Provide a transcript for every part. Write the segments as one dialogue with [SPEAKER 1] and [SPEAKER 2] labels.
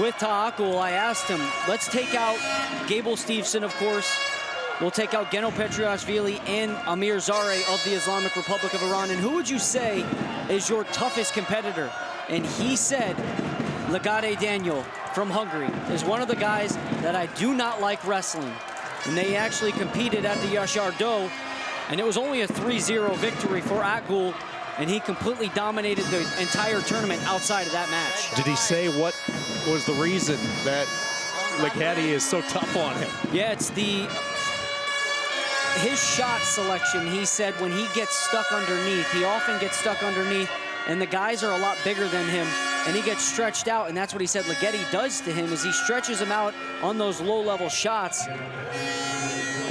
[SPEAKER 1] with AKGUL, I asked him, let's take out Gable Steveson, of course. We'll take out Geno Petriashvili and Amir Zareh of the Islamic Republic of Iran. And who would you say is your toughest competitor? And he said, LIGETI Daniel from Hungary is one of the guys that I do not like wrestling. And they actually competed at the Yashar Do, and it was only a 3-0 victory for AKGUL, and he completely dominated the entire tournament outside of that match.
[SPEAKER 2] Did he say what was the reason that LIGETI is so tough on him?
[SPEAKER 1] Yeah, it's his shot selection. He said when he gets stuck underneath, he often gets stuck underneath, and the guys are a lot bigger than him, and he gets stretched out, and that's what he said LIGETI does to him, is he stretches him out on those low-level shots.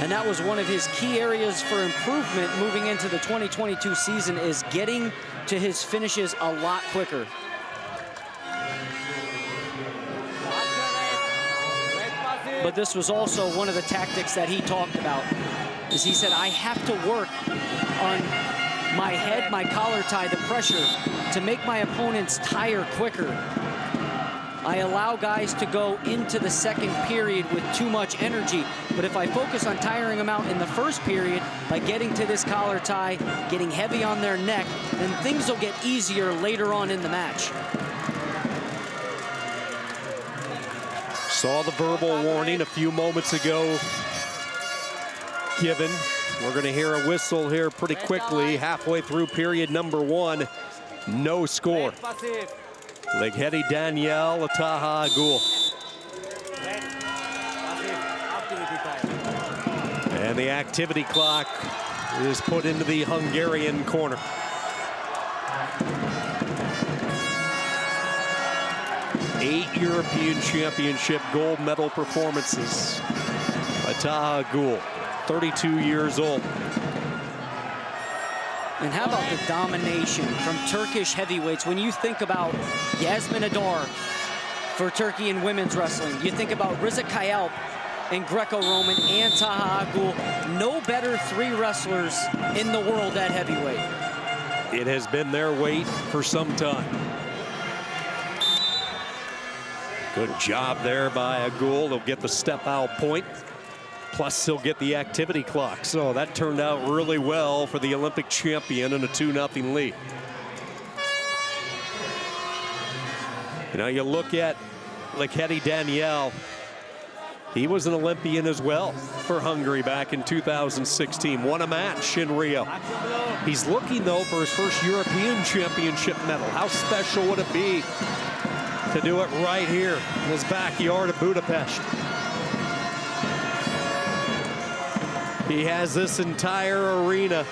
[SPEAKER 1] And that was one of his key areas for improvement moving into the 2022 season, is getting to his finishes a lot quicker. But this was also one of the tactics that he talked about, is he said, I have to work on my head, my collar tie, the pressure, to make my opponents tire quicker. I allow guys to go into the second period with too much energy, but if I focus on tiring them out in the first period by getting to this collar tie, getting heavy on their neck, then things will get easier later on in the match.
[SPEAKER 2] Saw the verbal warning a few moments ago given. We're going to hear a whistle here pretty quickly, halfway through period number 1. No score. LIGETI Daniel, AKGUL. And the activity clock is put into the Hungarian corner. Eight European Championship gold medal performances. AKGUL, 32 years old.
[SPEAKER 1] And how about the domination from Turkish heavyweights? When you think about Yasmin Adar for Turkey in women's wrestling, you think about Riza Kayalp in Greco-Roman and AKGUL. No better 3 wrestlers in the world at heavyweight.
[SPEAKER 2] It has been their weight for some time. Good job there by AKGUL. They'll get the step out point. Plus, he'll get the activity clock. So that turned out really well for the Olympic champion in a 2-0 lead. Now you look at LIGETI Daniel. He was an Olympian as well for Hungary back in 2016. Won a match in Rio. He's looking, though, for his first European Championship medal. How special would it be to do it right here in his backyard of Budapest? He has this entire arena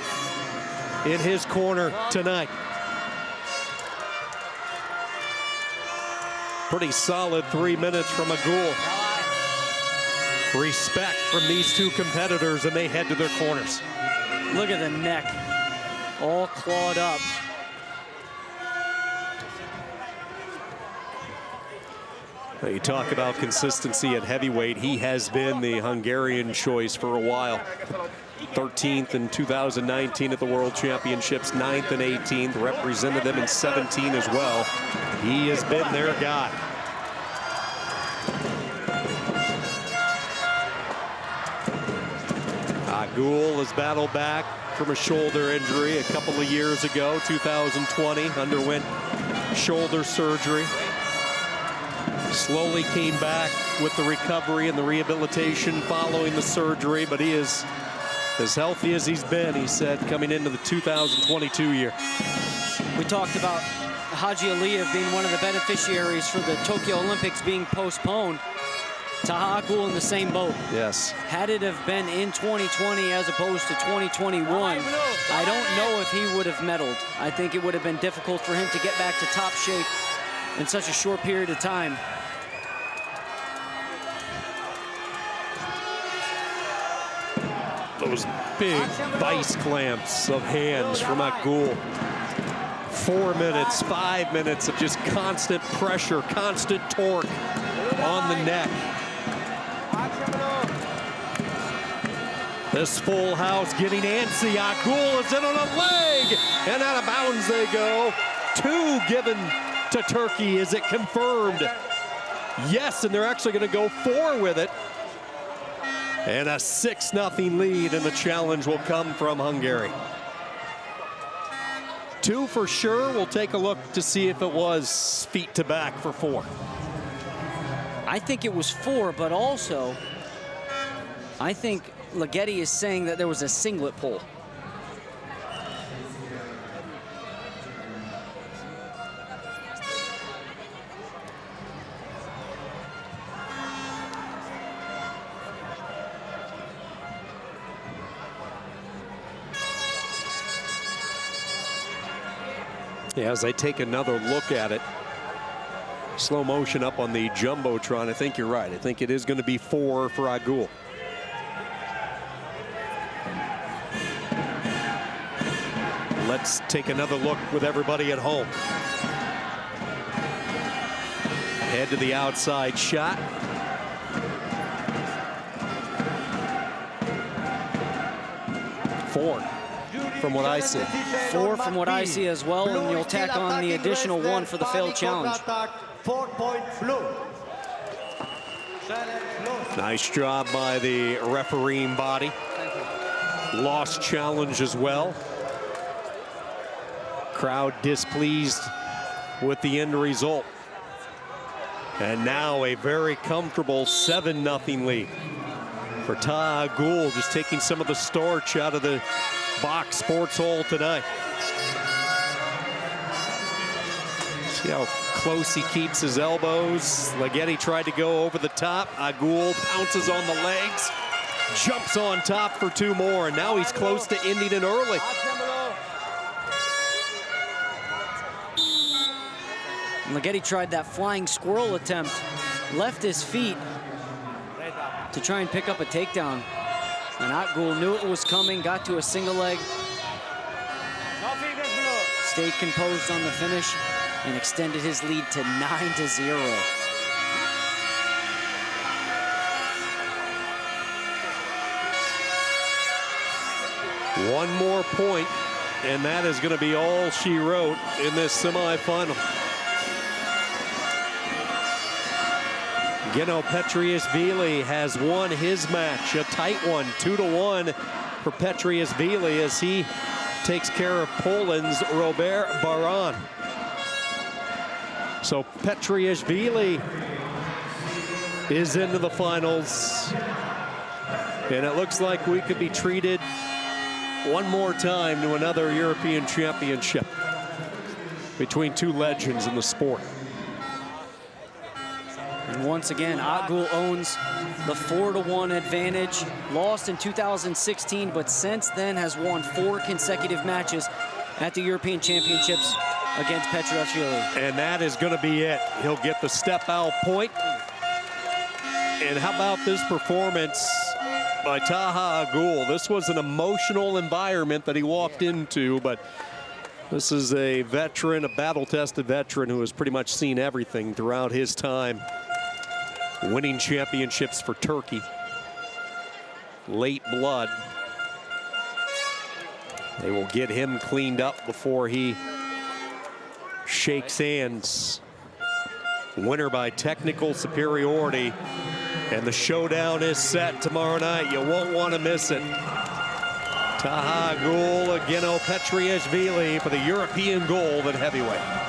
[SPEAKER 2] in his corner tonight. Pretty solid 3 minutes from AKGUL. Respect from these two competitors, and they head to their corners.
[SPEAKER 1] Look at the neck, all clawed up.
[SPEAKER 2] Now you talk about consistency at heavyweight. He has been the Hungarian choice for a while. 13th in 2019 at the World Championships, 9th and 18th, represented them in 17 as well. He has been their guy. AKGUL has battled back from a shoulder injury a couple of years ago, 2020, underwent shoulder surgery. Slowly came back with the recovery and the rehabilitation following the surgery, but he is as healthy as he's been, he said, coming into the 2022 year.
[SPEAKER 1] We talked about Haji Aliyev being one of the beneficiaries for the Tokyo Olympics being postponed. AKGUL in the same boat.
[SPEAKER 2] Yes.
[SPEAKER 1] Had it have been in 2020 as opposed to 2021, I don't know if he would have medaled. I think it would have been difficult for him to get back to top shape in such a short period of time.
[SPEAKER 2] Those big vice clamps of hands from AKGUL. 4 minutes, 5 minutes of just constant pressure, constant torque on the neck. This full house getting antsy. AKGUL is in on a leg, and out of bounds they go. 2 given to Turkey. Is it confirmed? Yes, and they're actually going to go 4 with it. And a 6-0 lead, and the challenge will come from Hungary. 2 for sure. We'll take a look to see if it was feet to back for 4.
[SPEAKER 1] I think it was 4, but also I think Ligeti is saying that there was a singlet pull.
[SPEAKER 2] Yeah, as I take another look at it, slow motion up on the Jumbotron, I think you're right. I think it is going to be 4 for AKGUL. Let's take another look with everybody at home. Head to the outside shot. Four from what I see.
[SPEAKER 1] 4 from what I see as well, and you'll tack on the additional 1 for the failed challenge.
[SPEAKER 3] 4 points blue.
[SPEAKER 2] Nice job by the refereeing body. Lost challenge as well. Crowd displeased with the end result. And now a very comfortable 7-0 lead for AKGUL, just taking some of the starch out of the box sports hall tonight. See how close he keeps his elbows. Ligeti tried to go over the top. AKGUL pounces on the legs, jumps on top for 2 more, and now he's close to ending it early.
[SPEAKER 1] Ligeti tried that flying squirrel attempt, left his feet to try and pick up a takedown. And AKGUL knew it was coming, got to a single leg, stayed composed on the finish, and extended his lead to 9-0.
[SPEAKER 2] One more point, and that is going to be all she wrote in this semifinal. Geno Petriashvili has won his match, a tight one, 2-1 for Petriashvili as he takes care of Poland's Robert Baran. So Petriashvili is into the finals, and it looks like we could be treated one more time to another European championship between 2 legends in the sport.
[SPEAKER 1] And once again, AKGUL owns the 4-1 advantage. Lost in 2016, but since then has won 4 consecutive matches at the European Championships against Petriashvili.
[SPEAKER 2] And that is going to be it. He'll get the step out point. And how about this performance by Taha AKGUL? This was an emotional environment that he walked into, but this is a veteran, a battle-tested veteran who has pretty much seen everything throughout his time, winning championships for Turkey. Late blood. They will get him cleaned up before he shakes hands. Winner by technical superiority. And the showdown is set tomorrow night. You won't want to miss it. Taha AKGUL, Geno Petriashvili for the European gold at heavyweight.